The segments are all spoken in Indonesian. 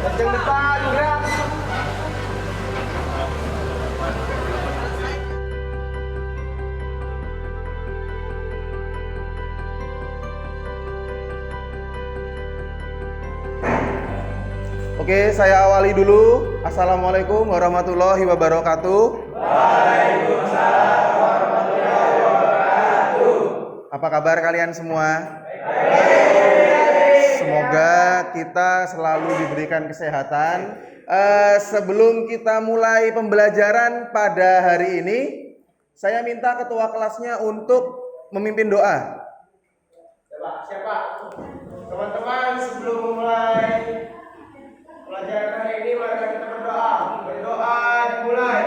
Kenceng depan, gerak. Oke, saya awali dulu. Assalamualaikum warahmatullahi wabarakatuh. Waalaikumsalam warahmatullahi wabarakatuh. Apa kabar kalian semua? Semoga kita selalu diberikan kesehatan. Sebelum kita mulai pembelajaran pada hari ini, saya minta ketua kelasnya untuk memimpin doa. Siapa? Teman-teman, sebelum memulai pelajaran hari ini, mari kita berdoa. Berdoa dimulai.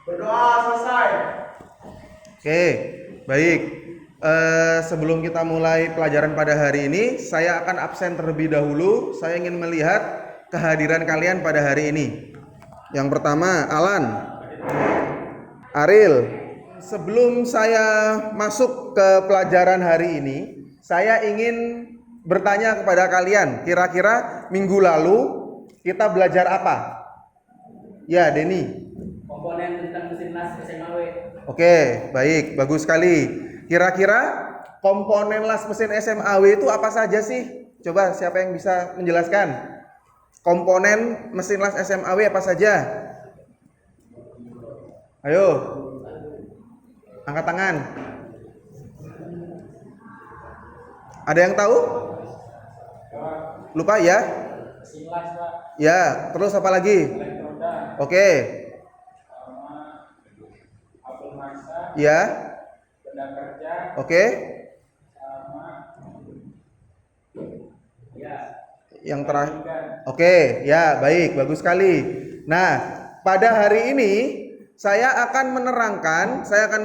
Berdoa selesai. Oke, baik. Sebelum kita mulai pelajaran pada hari ini, saya akan absen terlebih dahulu. Saya ingin melihat kehadiran kalian pada hari ini. Yang pertama, Alan, Aril. Sebelum saya masuk ke pelajaran hari ini, saya ingin bertanya kepada kalian, kira-kira minggu lalu kita belajar apa? Ya, Denny. Komponen tentang mesin las SMAW. Oke, baik, bagus sekali. Kira-kira komponen las mesin SMAW itu apa saja sih? Coba siapa yang bisa menjelaskan? Komponen mesin las SMAW apa saja? Ayo, angkat tangan. Ada yang tahu? Lupa ya? Mesin las, Pak. Ya, terus apa lagi? Elektroda. Oke. Sama apel masa. Ya. Benda kerja. Oke. Sama ya. Yang terakhir. Oke, ya, baik, bagus sekali. Nah, pada hari ini saya akan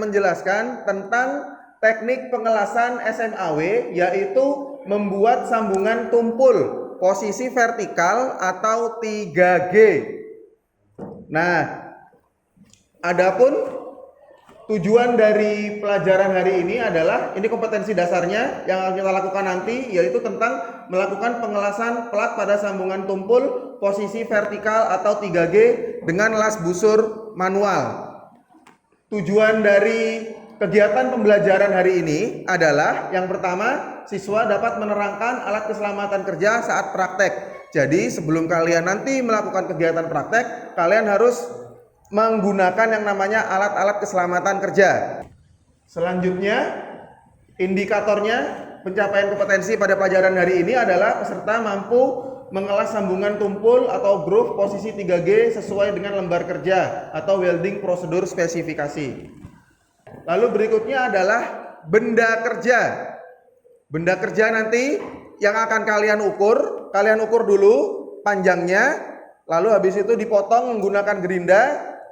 menjelaskan tentang teknik pengelasan SMAW, yaitu membuat sambungan tumpul posisi vertikal atau 3G. Nah, adapun tujuan dari pelajaran hari ini adalah, ini kompetensi dasarnya yang akan kita lakukan nanti, yaitu tentang melakukan pengelasan plat pada sambungan tumpul posisi vertikal atau 3G dengan las busur manual. Tujuan dari kegiatan pembelajaran hari ini adalah, yang pertama, siswa dapat menerangkan alat keselamatan kerja saat praktek. Jadi sebelum kalian nanti melakukan kegiatan praktek, kalian harus menggunakan yang namanya alat-alat keselamatan kerja. Selanjutnya, indikatornya pencapaian kompetensi pada pelajaran hari ini adalah peserta mampu mengelas sambungan tumpul atau groove posisi 3G sesuai dengan lembar kerja atau welding prosedur spesifikasi. Lalu berikutnya adalah benda kerja. Benda kerja nanti yang akan kalian ukur dulu panjangnya, lalu habis itu dipotong menggunakan gerinda,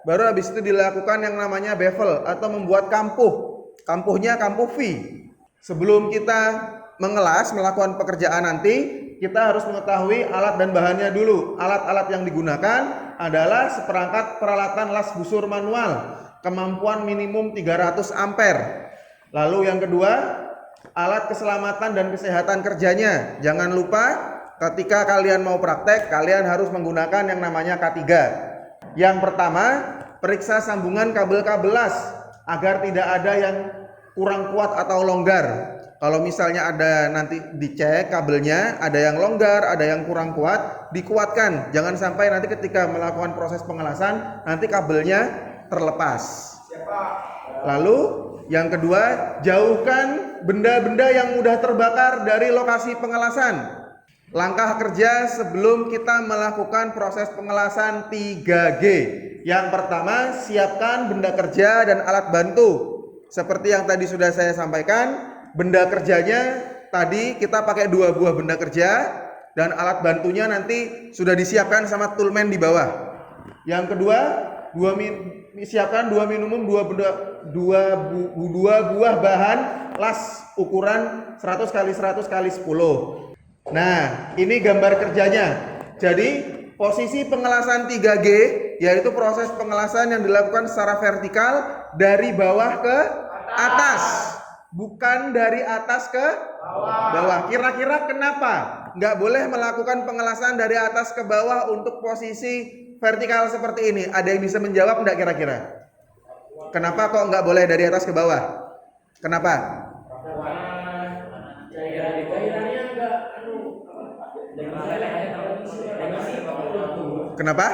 baru habis itu dilakukan yang namanya bevel atau membuat kampuh. Kampuhnya kampuh V. Sebelum kita melakukan pekerjaan nanti, kita harus mengetahui alat dan bahannya dulu. Alat-alat yang digunakan adalah seperangkat peralatan las busur manual, kemampuan minimum 300 ampere. Lalu yang kedua, alat keselamatan dan kesehatan kerjanya. Jangan lupa ketika kalian mau praktek, kalian harus menggunakan yang namanya K3. Yang pertama, periksa sambungan kabel-kabel las agar tidak ada yang kurang kuat atau longgar. Kalau misalnya ada, nanti dicek kabelnya, ada yang longgar, ada yang kurang kuat, dikuatkan. Jangan sampai nanti ketika melakukan proses pengelasan, nanti kabelnya terlepas. Lalu yang kedua, jauhkan benda-benda yang mudah terbakar dari lokasi pengelasan. Langkah kerja sebelum kita melakukan proses pengelasan 3G. Yang pertama, siapkan benda kerja dan alat bantu. Seperti yang tadi sudah saya sampaikan, benda kerjanya tadi kita pakai 2 buah benda kerja, dan alat bantunya nanti sudah disiapkan sama toolman di bawah. Yang kedua, siapkan 2 buah bahan las ukuran 100 x 100 x 10. Nah, ini gambar kerjanya. Jadi Posisi pengelasan 3G yaitu proses pengelasan yang dilakukan secara vertikal dari bawah ke atas, bukan dari atas ke bawah. Kira-kira kenapa nggak boleh melakukan pengelasan dari atas ke bawah untuk posisi vertikal seperti ini? Ada yang bisa menjawab nggak kira-kira? Kenapa kok nggak boleh dari atas ke bawah? Kenapa? Kenapa?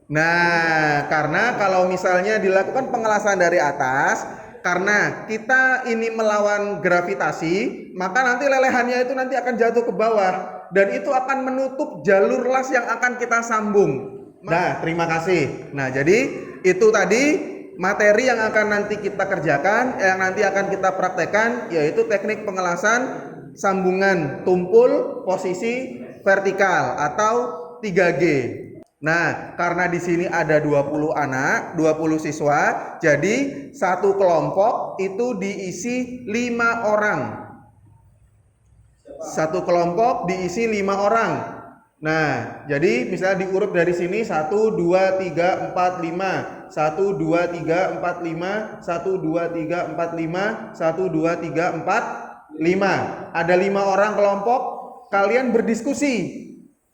Nah, karena kalau misalnya dilakukan pengelasan dari atas, karena kita ini melawan gravitasi, maka nanti lelehannya itu nanti akan jatuh ke bawah dan itu akan menutup jalur las yang akan kita sambung. Nah, terima kasih. Nah, jadi itu tadi materi yang akan nanti kita kerjakan, yang nanti akan kita praktekkan, yaitu teknik pengelasan sambungan tumpul posisi vertikal atau 3G. Nah, karena di sini ada 20 anak, 20 siswa, jadi satu kelompok itu diisi 5 orang. Satu kelompok diisi 5 orang. Nah, jadi misalnya diurut dari sini 1 2 3 4 5. 1 2 3 4 5, 1 2 3 4 5, 1 2 3 4 5. Ada 5 orang kelompok, kalian berdiskusi.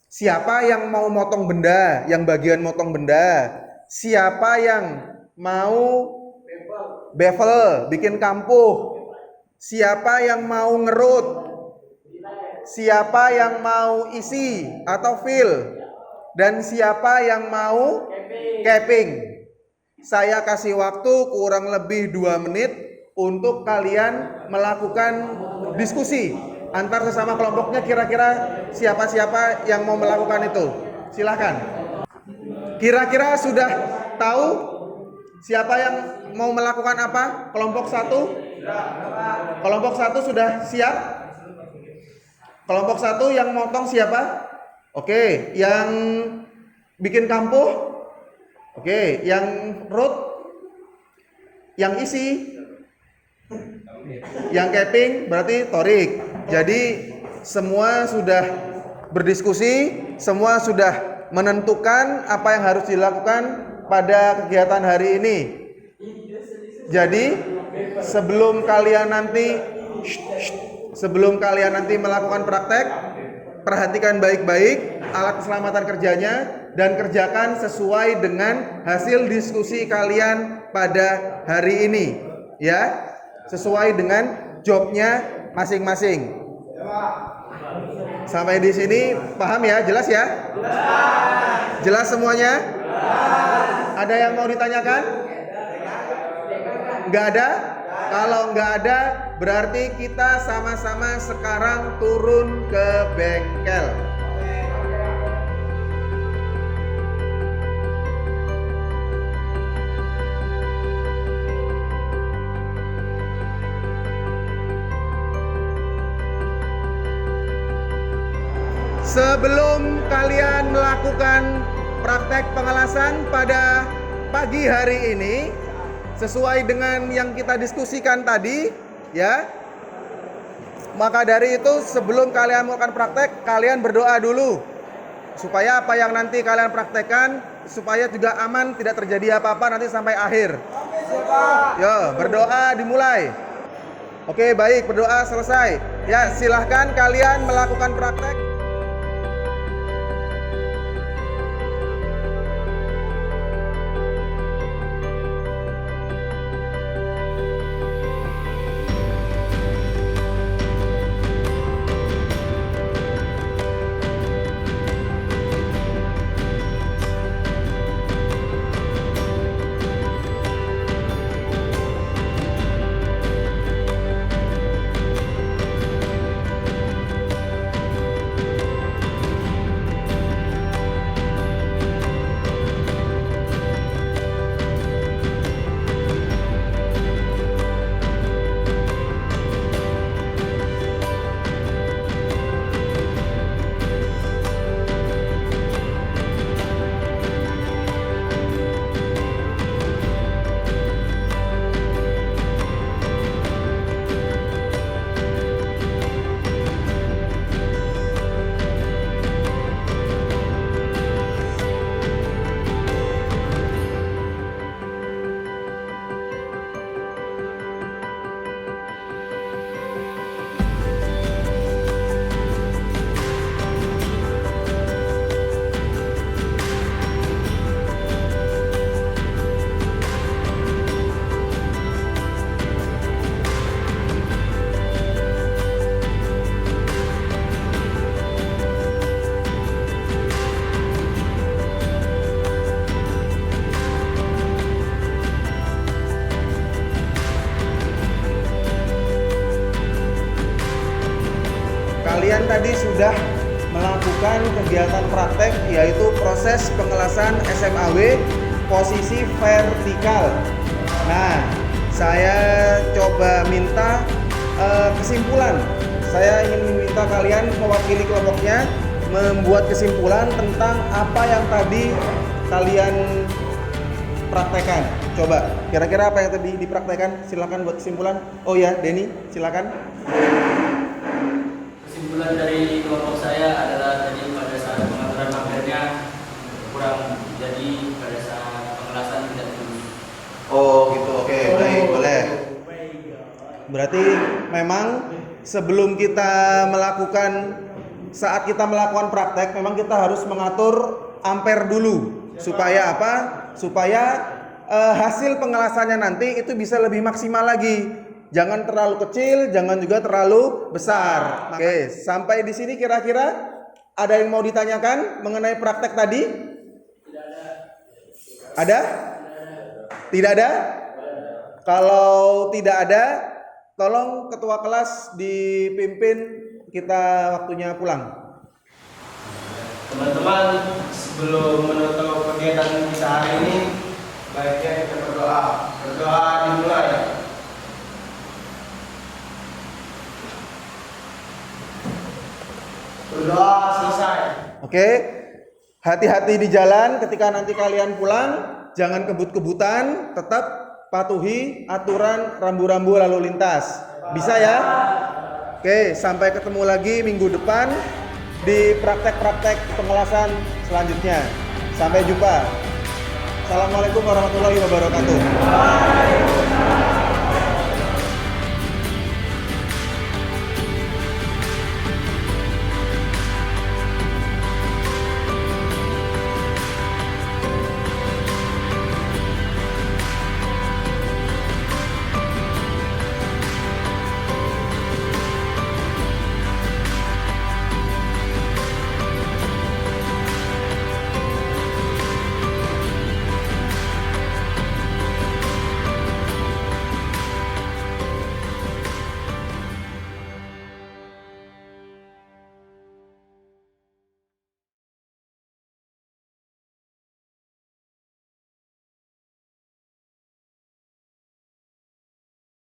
Siapa yang mau motong benda, yang bagian motong benda? Siapa yang mau bevel, bikin kampuh? Siapa yang mau ngerut? Siapa yang mau isi atau fill? Dan siapa yang mau capping? Saya kasih waktu kurang lebih 2 menit untuk kalian melakukan diskusi antar sesama kelompoknya, kira-kira siapa-siapa yang mau melakukan itu. Silahkan. Kira-kira sudah tahu siapa yang mau melakukan apa? Kelompok 1? Kelompok 1 sudah siap? Kelompok 1 yang motong siapa? Oke, yang bikin kampuh? Oke, yang root? Yang isi? Yang capping berarti Torik. Jadi semua sudah berdiskusi, semua sudah menentukan apa yang harus dilakukan pada kegiatan hari ini. Jadi sebelum kalian nanti melakukan praktek, perhatikan baik-baik alat keselamatan kerjanya dan kerjakan sesuai dengan hasil diskusi kalian pada hari ini, ya. Sesuai dengan jobnya masing-masing. Sampai di sini paham ya? Jelas ya? Jelas semuanya? Ada yang mau ditanyakan? Nggak ada? Kalau nggak ada, berarti kita sama-sama sekarang turun ke bengkel. Sebelum kalian melakukan praktek pengelasan pada pagi hari ini, sesuai dengan yang kita diskusikan tadi, ya. Maka dari itu sebelum kalian melakukan praktek, kalian berdoa dulu supaya apa yang nanti kalian praktekkan supaya juga aman, tidak terjadi apa-apa nanti sampai akhir. Yo, berdoa dimulai. Oke, baik, berdoa selesai. Ya, silahkan kalian melakukan praktek. kalian tadi sudah melakukan kegiatan praktek yaitu proses pengelasan SMAW posisi vertikal. Nah, saya coba minta kesimpulan. Saya ingin meminta kalian mewakili kelompoknya membuat kesimpulan tentang apa yang tadi kalian praktekkan. Coba, kira-kira apa yang tadi dipraktekkan? Silakan buat kesimpulan. Oh ya, Denny, silakan. Kesimpulan dari kelompok saya adalah tadi pada saat pengaturan ampere-nya kurang, jadi pada saat pengelasan tidak tulus. Oh gitu, oke, baik, boleh. Berarti memang sebelum kita melakukan, saat kita melakukan praktek, memang kita harus mengatur ampere dulu. Supaya apa? Supaya hasil pengelasannya nanti itu bisa lebih maksimal lagi. Jangan terlalu kecil, jangan juga terlalu besar. Oke, sampai di sini kira-kira ada yang mau ditanyakan mengenai praktek tadi? Ada? Tidak ada? Kalau tidak ada, tolong ketua kelas dipimpin, kita waktunya pulang. Teman-teman, sebelum menutup kegiatan kita hari ini, baiknya kita berdoa. Berdoa dimulai. Berdoa selesai. Oke, hati-hati di jalan ketika nanti kalian pulang, jangan kebut-kebutan, tetap patuhi aturan rambu-rambu lalu lintas. Bisa ya? Oke, sampai ketemu lagi minggu depan di praktek-praktek pengelasan selanjutnya. Sampai jumpa. Assalamualaikum warahmatullahi wabarakatuh.